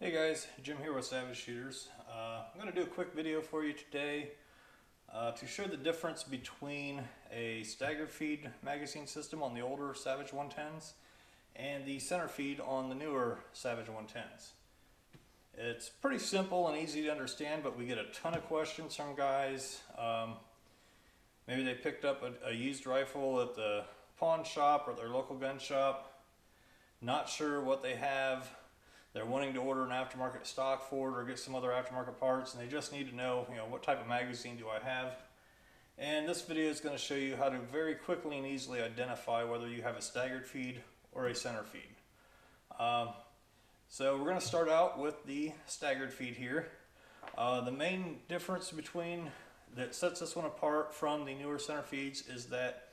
Hey guys, Jim here with Savage Shooters. I'm going to do a quick video for you today to show the difference between a Stagger-feed magazine system on the older Savage 110s and the Centerfeed on the newer Savage 110s. It's pretty simple and easy to understand, but we get a ton of questions from guys. Maybe they picked up a used rifle at the pawn shop or their local gun shop, not sure what they have. They're wanting to order an aftermarket stock for it or get some other aftermarket parts, and they just need to know, what type of magazine do I have. And this video is going to show you how to very quickly and easily identify whether you have a staggered feed or a center feed. So we're going to start out with the staggered feed here. The main difference that sets this one apart from the newer center feeds is that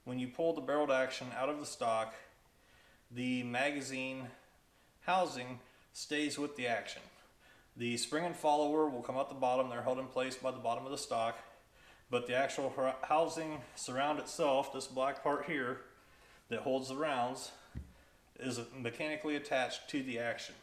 when you pull the barreled action out of the stock, the magazine housing stays with the action. The spring and follower will come out the bottom. They're held in place by the bottom of the stock, but the actual housing surround itself, this black part here that holds the rounds, is mechanically attached to the action.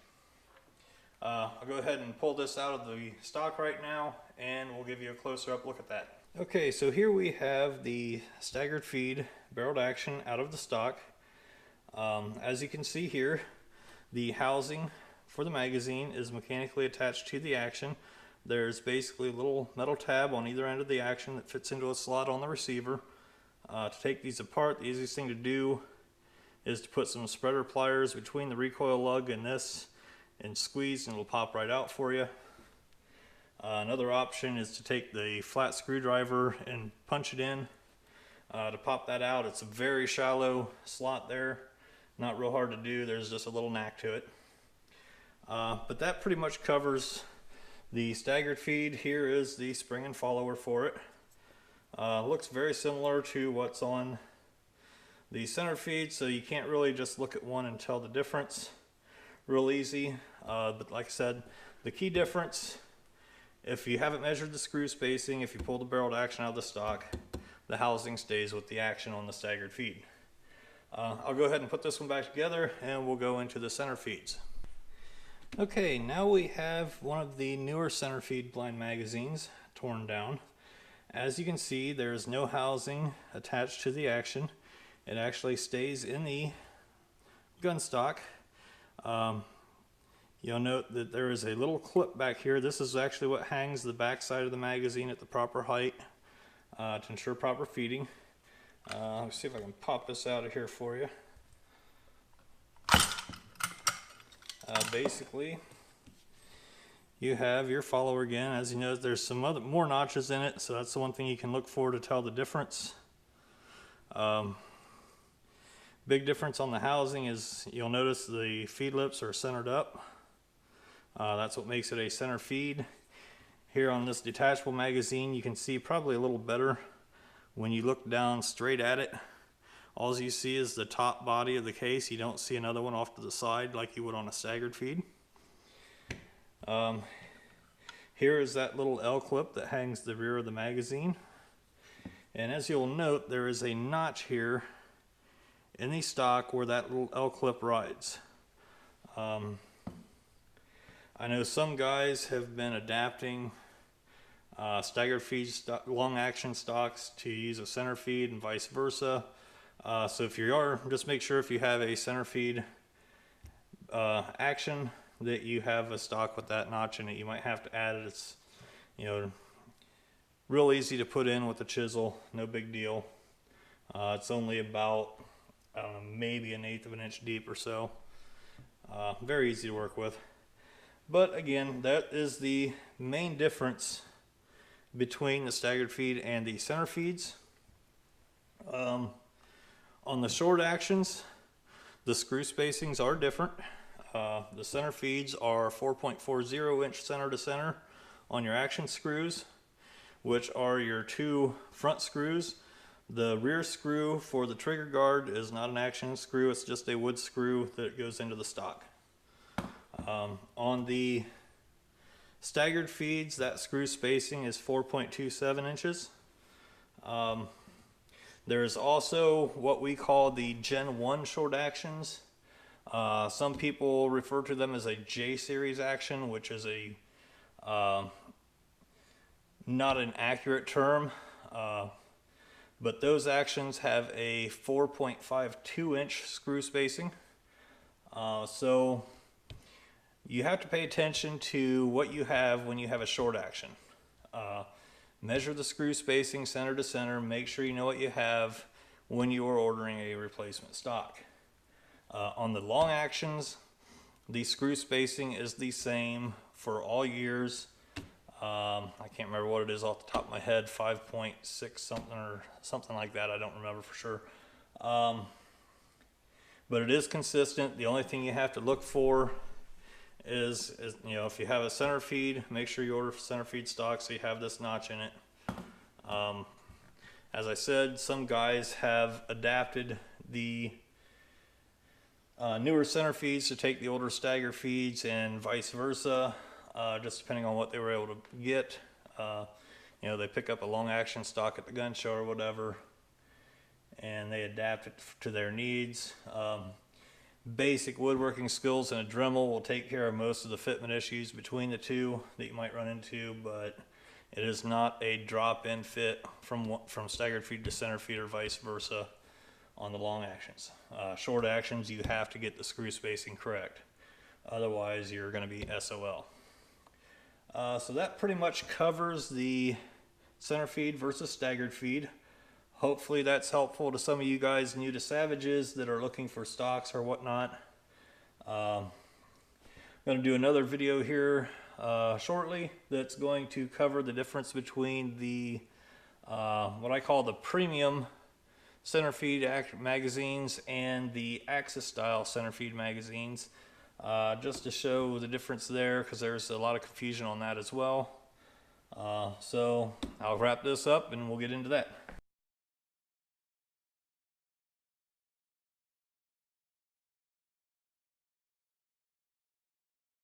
I'll go ahead and pull this out of the stock right now and we'll give you a closer up look at that. Okay, so here we have the staggered feed barreled action out of the stock. As you can see here, the housing for the magazine is mechanically attached to the action. There's basically a little metal tab on either end of the action that fits into a slot on the receiver. To take these apart, the easiest thing to do is to put some spreader pliers between the recoil lug and this and squeeze, and it'll pop right out for you. Another option is to take the flat screwdriver and punch it in to pop that out. It's a very shallow slot there. Not real hard to do, there's just a little knack to it. But that pretty much covers the staggered feed. Here is the spring and follower for it. Looks very similar to what's on the center feed, so you can't really just look at one and tell the difference real easy. But like I said, the key difference, if you haven't measured the screw spacing, if you pull the barreled action out of the stock, the housing stays with the action on the staggered feed. I'll go ahead and put this one back together and we'll go into the center feeds. Okay, now we have one of the newer center feed blind magazines torn down. As you can see, there is no housing attached to the action. It actually stays in the gun stock. You'll note that there is a little clip back here. This is actually what hangs the back side of the magazine at the proper height to ensure proper feeding. Let's see if I can pop this out of here for you. Basically, you have your follower again. As you know, there's some more notches in it, so that's the one thing you can look for to tell the difference. Big difference on the housing is you'll notice the feed lips are centered up. That's what makes it a center feed. Here on this detachable magazine, you can see probably a little better. When you look down straight at it, all you see is the top body of the case. You don't see another one off to the side like you would on a staggered feed. Here is that little L clip that hangs the rear of the magazine. And as you'll note, there is a notch here in the stock where that little L clip rides. I know some guys have been adapting staggered feed long action stocks to use a center feed and vice versa. So if you are, just make sure if you have a center feed action that you have a stock with that notch in it. You might have to add it. It's real easy to put in with a chisel, no big deal. It's only about, I don't know, maybe 1/8 of an inch deep or so. Very easy to work with. But again, that is the main difference between the staggered feed and the center feeds. On the short actions, the screw spacings are different. The center feeds are 4.40 inch center to center on your action screws, which are your two front screws. The rear screw for the trigger guard is not an action screw, it's just a wood screw that goes into the stock. On the staggered feeds, that screw spacing is 4.27 inches. There's also what we call the Gen 1 short actions. Some people refer to them as a J series action, which is a not an accurate term, but those actions have a 4.52 inch screw spacing. So you have to pay attention to what you have when you have a short action. Measure the screw spacing center to center. Make sure you know what you have when you are ordering a replacement stock. On the long actions, the screw spacing is the same for all years. I can't remember what it is off the top of my head, 5.6 something or something like that. I don't remember for sure. But it is consistent. The only thing you have to look for is you know, if you have a Centerfeed, make sure you order Centerfeed stock so you have this notch in it. As I said, some guys have adapted the newer Centerfeeds to take the older Stagger-feeds and vice versa, just depending on what they were able to get. You know, they pick up a long action stock at the gun show or whatever, and they adapt it to their needs. Basic woodworking skills and a Dremel will take care of most of the fitment issues between the two that you might run into, but it is not a drop-in fit from staggered feed to Centerfeed or vice versa on the long actions. Short actions, you have to get the screw spacing correct. Otherwise, you're going to be SOL. So that pretty much covers the Centerfeed versus staggered feed. Hopefully that's helpful to some of you guys new to Savages that are looking for stocks or whatnot. I'm going to do another video here shortly that's going to cover the difference between the what I call the premium Centerfeed magazines and the Axis style Centerfeed magazines, just to show the difference there, because there's a lot of confusion on that as well. So I'll wrap this up and we'll get into that.